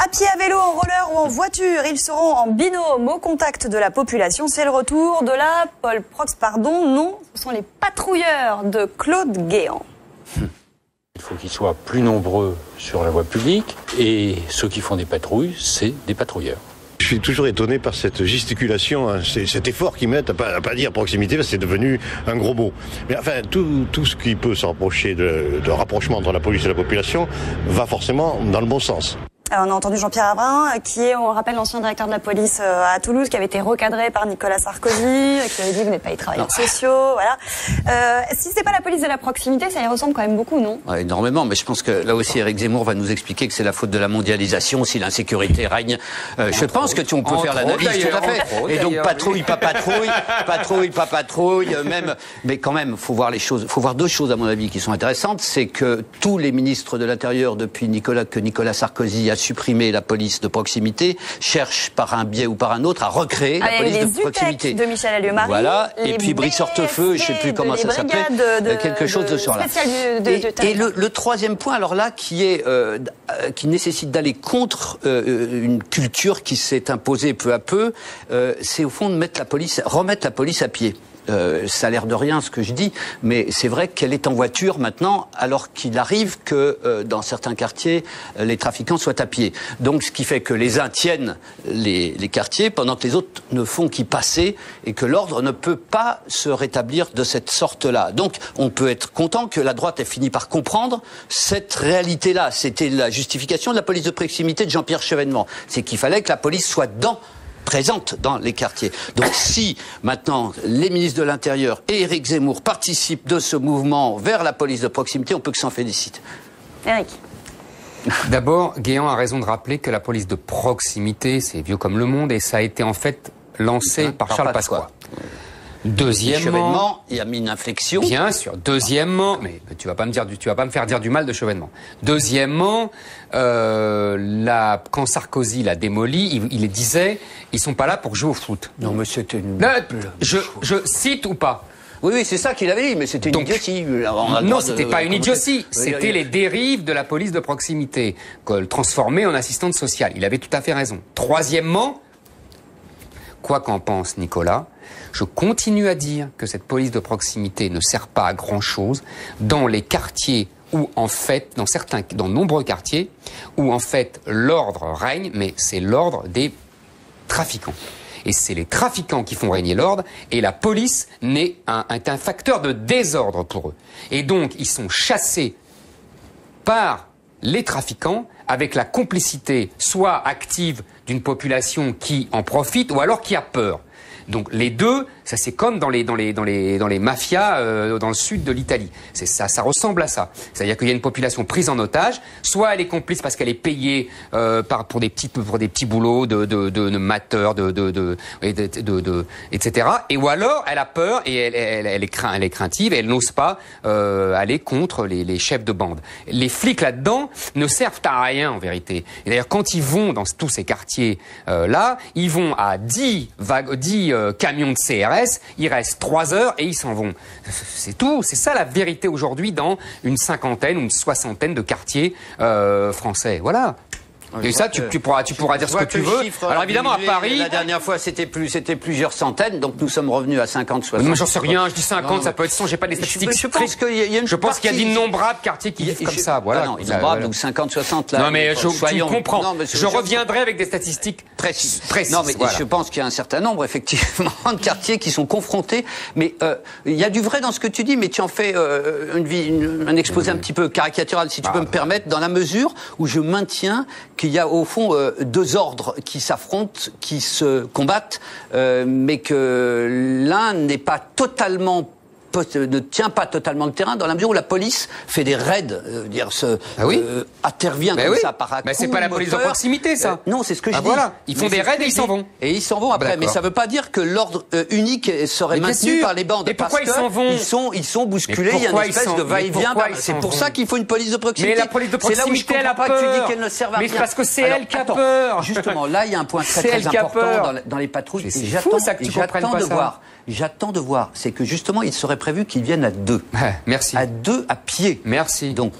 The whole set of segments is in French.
pied, à vélo, en roller ou en voiture, ils seront en binôme au contact de la population. C'est le retour de la Pol Prox, pardon. Non, ce sont les patrouilleurs de Claude Guéant. Il faut qu'ils soient plus nombreux sur la voie publique et ceux qui font des patrouilles, c'est des patrouilleurs. Je suis toujours étonné par cette gesticulation, hein, cet effort qu'ils mettent à pas dire proximité, parce que c'est devenu un gros mot. Mais enfin, tout ce qui peut se rapprocher de rapprochement entre la police et la population va forcément dans le bon sens. Alors, on a entendu Jean-Pierre Havrin, qui est, on rappelle, l'ancien directeur de la police à Toulouse, qui avait été recadré par Nicolas Sarkozy, qui avait dit vous n'êtes pas les travailleurs sociaux, voilà. Si c'est pas la police de la proximité, ça y ressemble quand même beaucoup, non? Ouais, énormément, mais je pense que là aussi Éric Zemmour va nous expliquer que c'est la faute de la mondialisation si l'insécurité règne. Je pense que on peut faire l'analyse tout à fait. Et donc patrouille, pas patrouille, patrouille, pas patrouille, même. Mais quand même, faut voir les choses. Faut voir deux choses à mon avis qui sont intéressantes, c'est que tous les ministres de l'Intérieur depuis Nicolas Sarkozy a supprimé la police de proximité cherchent par un biais ou par un autre à recréer la police de proximité. De Michel Alliot-Marie. Voilà. Et puis Brice Hortefeux, je sais plus comment ça s'appelait, quelque chose de ce genre-là. Et le troisième point, alors là, qui nécessite d'aller contre une culture qui s'est imposée peu à peu, c'est au fond de remettre la police à pied. Ça a l'air de rien ce que je dis, mais c'est vrai qu'elle est en voiture maintenant, alors qu'il arrive que dans certains quartiers, les trafiquants soient à pied. Donc ce qui fait que les uns tiennent les quartiers, pendant que les autres ne font qu'y passer, et que l'ordre ne peut pas se rétablir de cette sorte-là. Donc on peut être content que la droite ait fini par comprendre cette réalité-là. C'était la justification de la police de proximité de Jean-Pierre Chevènement. C'est qu'il fallait que la police soit présente dans les quartiers. Donc si maintenant les ministres de l'Intérieur et Éric Zemmour participent de ce mouvement vers la police de proximité, on peut que s'en féliciter. Éric. D'abord, Guéant a raison de rappeler que la police de proximité, c'est vieux comme le monde, et ça a été en fait lancé par Charles Pasqua. Deuxièmement, il a mis une inflexion. Bien sûr. Deuxièmement, mais tu vas pas me faire dire du mal de Chevènement. Deuxièmement, quand Sarkozy l'a démoli, il disait, ils sont pas là pour jouer au foot. Non, mais c'était une... Je cite ou pas? Oui, c'est ça qu'il avait dit, mais c'était une idiotie. Non, c'était pas une idiotie. C'était les dérives de la police de proximité, transformée en assistante sociale. Il avait tout à fait raison. Troisièmement, quoi qu'en pense Nicolas, je continue à dire que cette police de proximité ne sert pas à grand-chose dans les quartiers où, en fait, dans nombreux quartiers, où, en fait, l'ordre règne, mais c'est l'ordre des trafiquants. Et c'est les trafiquants qui font régner l'ordre, et la police est un facteur de désordre pour eux. Et donc, ils sont chassés par les trafiquants avec la complicité soit active d'une population qui en profite, ou alors qui a peur. Donc les deux, ça c'est comme dans les mafias dans le sud de l'Italie. C'est ça, ça ressemble à ça. C'est-à-dire qu'il y a une population prise en otage, soit elle est complice parce qu'elle est payée pour des petits boulots de mateurs, etc. Et ou alors elle a peur et elle est craintive et elle n'ose pas aller contre les chefs de bande. Les flics là-dedans ne servent à rien en vérité. Et d'ailleurs quand ils vont dans tous ces quartiers là, ils vont à 10 camions de CRS, ils restent 3 heures et ils s'en vont. C'est tout, c'est ça la vérité aujourd'hui dans une cinquantaine ou une soixantaine de quartiers français. Voilà. Et ça, tu pourras dire ce que tu veux. Alors évidemment, à Paris... La dernière fois, c'était plusieurs centaines, donc nous sommes revenus à 50, 60. Moi, j'en sais rien, je dis 50, ça peut être 100, j'ai pas des statistiques. Je pense qu'il y a d'innombrables quartiers qui vivent comme ça, voilà. Non, innombrables, donc 50, 60, là. Non, mais tu comprends. Je reviendrai avec des statistiques précises. Non, mais je pense qu'il y a un certain nombre, effectivement, de quartiers qui sont confrontés. Mais il y a du vrai dans ce que tu dis, mais tu en fais un exposé un petit peu caricatural, si tu peux me permettre, dans la mesure où je maintiens qu'il y a au fond deux ordres qui s'affrontent, qui se combattent, mais que l'un n'est pas totalement ne tient pas totalement le terrain dans la mesure où la police fait des raids, intervient comme ça par à-coups. Mais c'est pas la police de proximité, ça. Non, c'est ce que je dis. Voilà, ils font des raids et ils s'en vont. Et ils s'en vont après. Mais ça veut pas dire que l'ordre unique serait maintenu par les bandes. Et pourquoi ils s'en vont? Ils sont bousculés. Il y a une espèce de va-et-vient. C'est pour ça qu'il faut une police de proximité. Mais la police de proximité, elle a peur. Tu dis qu'elle ne sert à rien. Mais parce que c'est elle qui a peur. Justement, là, il y a un point très important dans les patrouilles. C'est fou ça que tu comprennes pas ça. J'attends de voir. C'est que justement, il serait prévu qu'ils viennent à 2. Merci. À 2 à pied. Merci. Donc,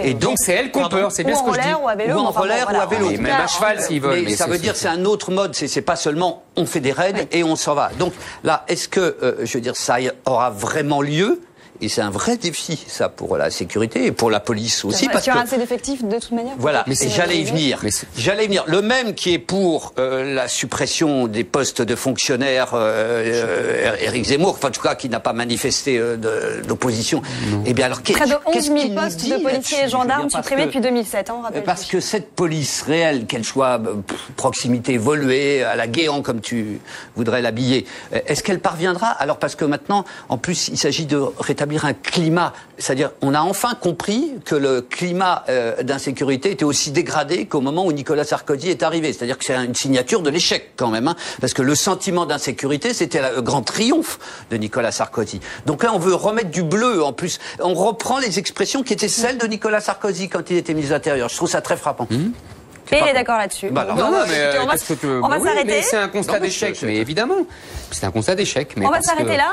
et donc c'est elle qu'on peur, c'est bien ce que je dis. Ou en roller ou à vélo. Même à cheval s'ils veulent. Mais ça veut dire c'est un autre mode. C'est pas seulement on fait des raids et on s'en va. Donc là, est-ce que, je veux dire, ça aura vraiment lieu? Et c'est un vrai défi, ça, pour la sécurité et pour la police aussi. Parce qu'il y aura assez d'effectifs de toute manière. Voilà, mais j'allais y venir. J'allais y venir. Le même qui est pour la suppression des postes de fonctionnaires, Éric Zemmour, enfin, en tout cas, qui n'a pas manifesté d'opposition. Eh bien, alors, près de 11 000 postes de policiers et gendarmes supprimés depuis 2007, on rappelle. Parce que cette police réelle, qu'elle soit proximité évoluée, à la Guéant, comme tu voudrais l'habiller, est-ce qu'elle parviendra? Alors, parce que maintenant, en plus, il s'agit de rétablir un climat, c'est-à-dire on a enfin compris que le climat d'insécurité était aussi dégradé qu'au moment où Nicolas Sarkozy est arrivé, c'est-à-dire que c'est une signature de l'échec quand même, hein, parce que le sentiment d'insécurité c'était le grand triomphe de Nicolas Sarkozy. Donc là on veut remettre du bleu en plus, on reprend les expressions qui étaient celles de Nicolas Sarkozy quand il était ministre de l'Intérieur. Je trouve ça très frappant. Et il est d'accord là-dessus. Bah non, mais on va s'arrêter. C'est un constat d'échec, mais évidemment. C'est un constat d'échec. On va s'arrêter là.